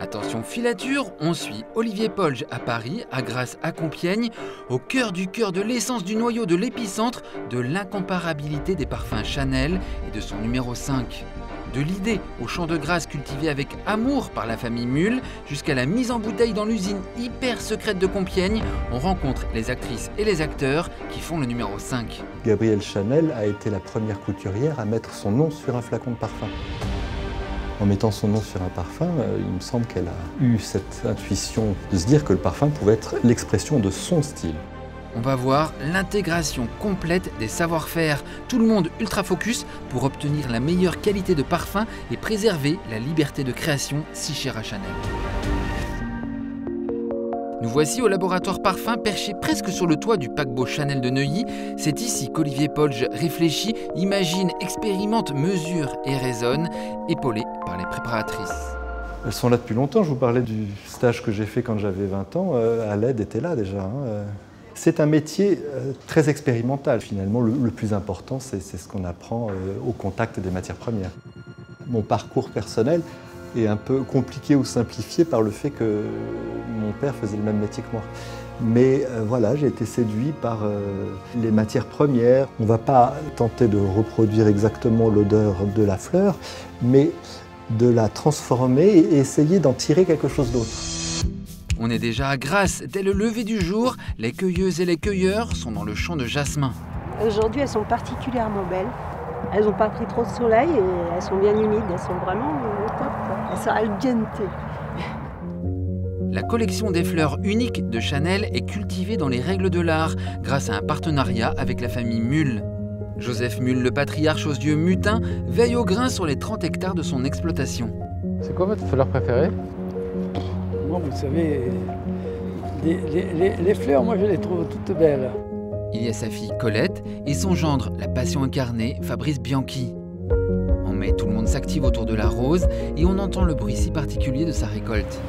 Attention filature, on suit Olivier Polge à Paris, à Grasse à Compiègne, au cœur de l'essence du noyau de l'épicentre de l'incomparabilité des parfums Chanel et de son numéro 5. De l'idée au champ de Grasse cultivé avec amour par la famille Mull, jusqu'à la mise en bouteille dans l'usine hyper secrète de Compiègne, on rencontre les actrices et les acteurs qui font le numéro 5. Gabrielle Chanel a été la première couturière à mettre son nom sur un flacon de parfum. En mettant son nom sur un parfum, il me semble qu'elle a eu cette intuition de se dire que le parfum pouvait être l'expression de son style. On va voir l'intégration complète des savoir-faire, tout le monde ultra focus pour obtenir la meilleure qualité de parfum et préserver la liberté de création si chère à Chanel. Nous voici au laboratoire parfum perché presque sur le toit du paquebot Chanel de Neuilly. C'est ici qu'Olivier Polge réfléchit, imagine, expérimente, mesure et raisonne, épaulé par les préparatrices. Elles sont là depuis longtemps. Je vous parlais du stage que j'ai fait quand j'avais 20 ans. Aled était là déjà. C'est un métier très expérimental. Finalement, le plus important, c'est ce qu'on apprend au contact des matières premières. Mon parcours personnel est un peu compliqué ou simplifié par le fait que mon père faisait le même métier que moi. Mais voilà, j'ai été séduit par les matières premières. On ne va pas tenter de reproduire exactement l'odeur de la fleur, mais de la transformer et essayer d'en tirer quelque chose d'autre. On est déjà à Grasse. Dès le lever du jour, les cueilleuses et les cueilleurs sont dans le champ de jasmin. Aujourd'hui, elles sont particulièrement belles. Elles n'ont pas pris trop de soleil et elles sont bien humides. Elles sont vraiment au top. Elles sont al dente. La collection des fleurs uniques de Chanel est cultivée dans les règles de l'art grâce à un partenariat avec la famille Mull. Joseph Mull, le patriarche aux yeux mutins, veille au grain sur les 30 hectares de son exploitation. C'est quoi votre fleur préférée? Moi, vous savez, les fleurs, moi je les trouve toutes belles. Il y a sa fille Colette et son gendre, la passion incarnée, Fabrice Bianchi. En mai, tout le monde s'active autour de la rose et on entend le bruit si particulier de sa récolte.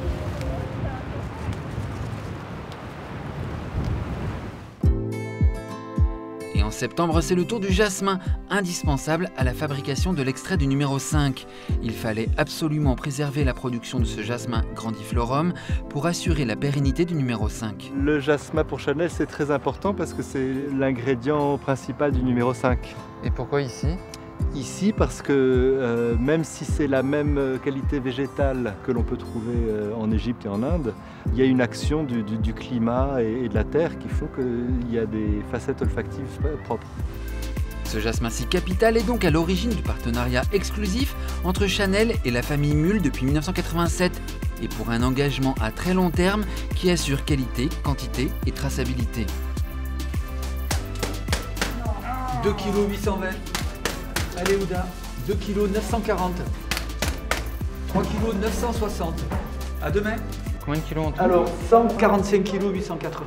Et en septembre, c'est le tour du jasmin, indispensable à la fabrication de l'extrait du numéro 5. Il fallait absolument préserver la production de ce jasmin grandiflorum pour assurer la pérennité du numéro 5. Le jasmin pour Chanel, c'est très important parce que c'est l'ingrédient principal du numéro 5. Et pourquoi ici? Ici, parce que même si c'est la même qualité végétale que l'on peut trouver en Égypte et en Inde, il y a une action du climat et de la terre qui font qu'il y a des facettes olfactives propres. Ce jasmin si capital est donc à l'origine du partenariat exclusif entre Chanel et la famille Mull depuis 1987 et pour un engagement à très long terme qui assure qualité, quantité et traçabilité. 2 kg 820. Allez Ouda, 2 kg 940. 3 kg 960. À demain. Combien de kilos en tout? Alors, 145 kg 880.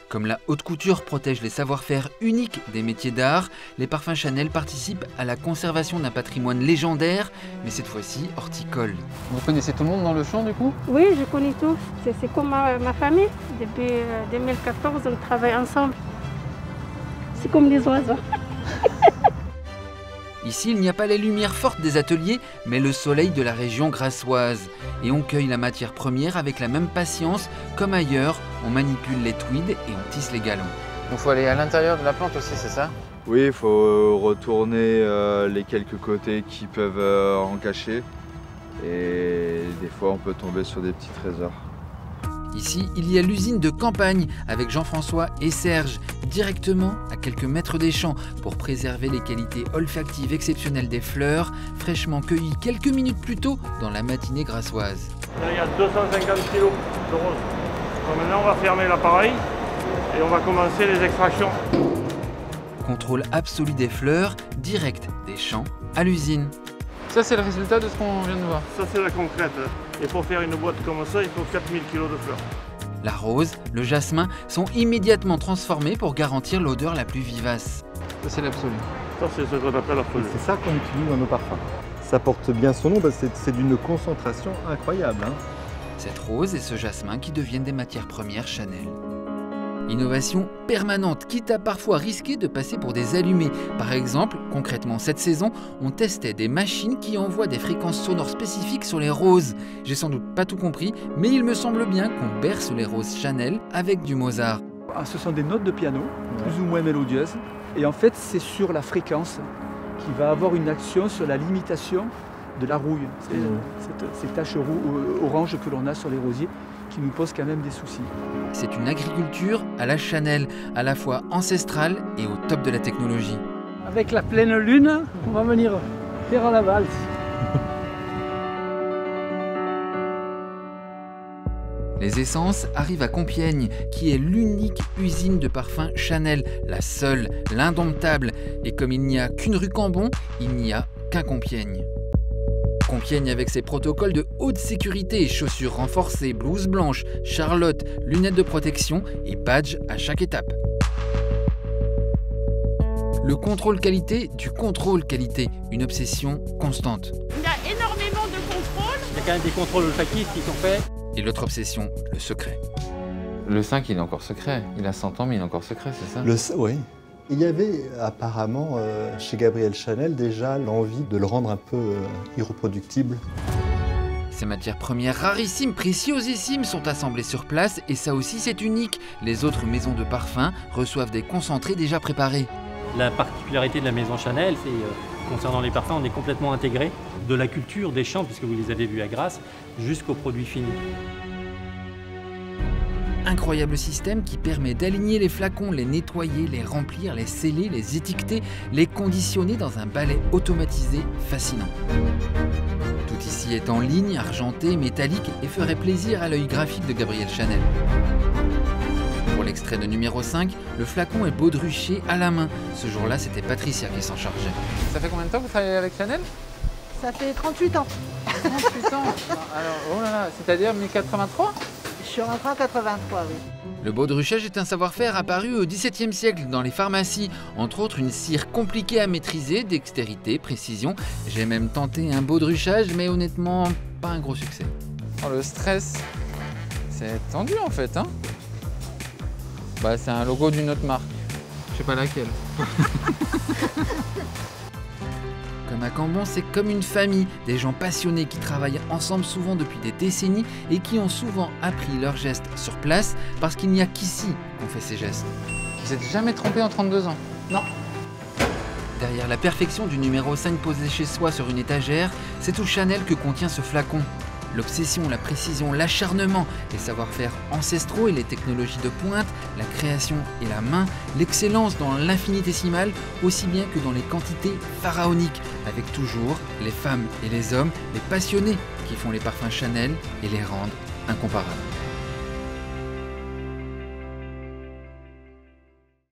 Comme la haute couture protège les savoir-faire uniques des métiers d'art, les parfums Chanel participent à la conservation d'un patrimoine légendaire, mais cette fois-ci horticole. Vous connaissez tout le monde dans le champ du coup? Oui, je connais tout. C'est comme ma famille. Depuis 2014, on travaille ensemble. C'est comme des oiseaux. Ici, il n'y a pas les lumières fortes des ateliers, mais le soleil de la région grassoise. Et on cueille la matière première avec la même patience. Comme ailleurs, on manipule les tweeds et on tisse les galons. Donc il faut aller à l'intérieur de la plante aussi, c'est ça? Oui, il faut retourner les quelques côtés qui peuvent en cacher. Et des fois, on peut tomber sur des petits trésors. Ici, il y a l'usine de campagne avec Jean-François et Serge, directement à quelques mètres des champs pour préserver les qualités olfactives exceptionnelles des fleurs, fraîchement cueillies quelques minutes plus tôt dans la matinée grassoise. Là, il y a 250 kg de rose. Donc maintenant, on va fermer l'appareil et on va commencer les extractions. Contrôle absolu des fleurs, direct des champs à l'usine. Ça c'est le résultat de ce qu'on vient de voir. Ça, c'est la concrète. Et pour faire une boîte comme ça, il faut 4000 kg de fleurs. La rose, le jasmin sont immédiatement transformés pour garantir l'odeur la plus vivace. Ça c'est l'absolu. Ça, c'est ce qu'on appelle l'absolu. C'est ça qu'on utilise dans nos parfums. Ça porte bien son nom, parce que c'est d'une concentration incroyable. Cette rose et ce jasmin qui deviennent des matières premières Chanel. Innovation permanente, quitte à parfois risquer de passer pour des allumés. Par exemple, concrètement cette saison, on testait des machines qui envoient des fréquences sonores spécifiques sur les roses. J'ai sans doute pas tout compris, mais il me semble bien qu'on berce les roses Chanel avec du Mozart. Ce sont des notes de piano, plus ou moins mélodieuses. Et en fait, c'est sur la fréquence qui va avoir une action sur la limitation de la rouille. Ces taches oranges que l'on a sur les rosiers qui nous posent quand même des soucis. C'est une agriculture à la Chanel, à la fois ancestrale et au top de la technologie. Avec la pleine lune, on va venir faire la valse. Les essences arrivent à Compiègne, qui est l'unique usine de parfums Chanel, la seule, l'indomptable. Et comme il n'y a qu'une rue Cambon, il n'y a qu'un Compiègne. Compiègne avec ses protocoles de haute sécurité, chaussures renforcées, blouses blanches, charlotte, lunettes de protection et badge à chaque étape. Le contrôle qualité du contrôle qualité, une obsession constante. Il y a énormément de contrôles. Il y a quand même des contrôles olfactifs qui sont faits. Et l'autre obsession, le secret. Le 5, il est encore secret. Il a 100 ans, mais il est encore secret, c'est ça? Oui. Il y avait apparemment chez Gabriel Chanel déjà l'envie de le rendre un peu irreproductible. Ces matières premières rarissimes, préciosissimes sont assemblées sur place et ça aussi c'est unique. Les autres maisons de parfums reçoivent des concentrés déjà préparés. La particularité de la maison Chanel, c'est concernant les parfums, on est complètement intégré de la culture des champs, puisque vous les avez vus à Grasse, jusqu'aux produits finis. Incroyable système qui permet d'aligner les flacons, les nettoyer, les remplir, les sceller, les étiqueter, les conditionner dans un balai automatisé fascinant. Tout ici est en ligne, argenté, métallique et ferait plaisir à l'œil graphique de Gabriel Chanel. Pour l'extrait de numéro 5, le flacon est baudruché à la main. Ce jour-là, c'était Patricia qui s'en chargeait. Ça fait combien de temps que vous travaillez avec Chanel? Ça fait 38 ans. 38 ans. Alors, oh là là, c'est-à-dire 1083? Je suis rentrée en 83, oui. Le baudruchage est un savoir-faire apparu au XVIIe siècle dans les pharmacies. Entre autres, une cire compliquée à maîtriser, dextérité, précision. J'ai même tenté un baudruchage, mais honnêtement, pas un gros succès. Oh, le stress, c'est tendu en fait, hein? Bah, c'est un logo d'une autre marque. Je sais pas laquelle. Comme à Cambon, c'est comme une famille, des gens passionnés qui travaillent ensemble souvent depuis des décennies et qui ont souvent appris leurs gestes sur place parce qu'il n'y a qu'ici qu'on fait ces gestes. Vous n'êtes jamais trompé en 32 ans? Non. Derrière la perfection du numéro 5 posé chez soi sur une étagère, c'est tout Chanel que contient ce flacon. L'obsession, la précision, l'acharnement, les savoir-faire ancestraux et les technologies de pointe, la création et la main, l'excellence dans l'infinitésimal, aussi bien que dans les quantités pharaoniques, avec toujours les femmes et les hommes, les passionnés qui font les parfums Chanel et les rendent incomparables.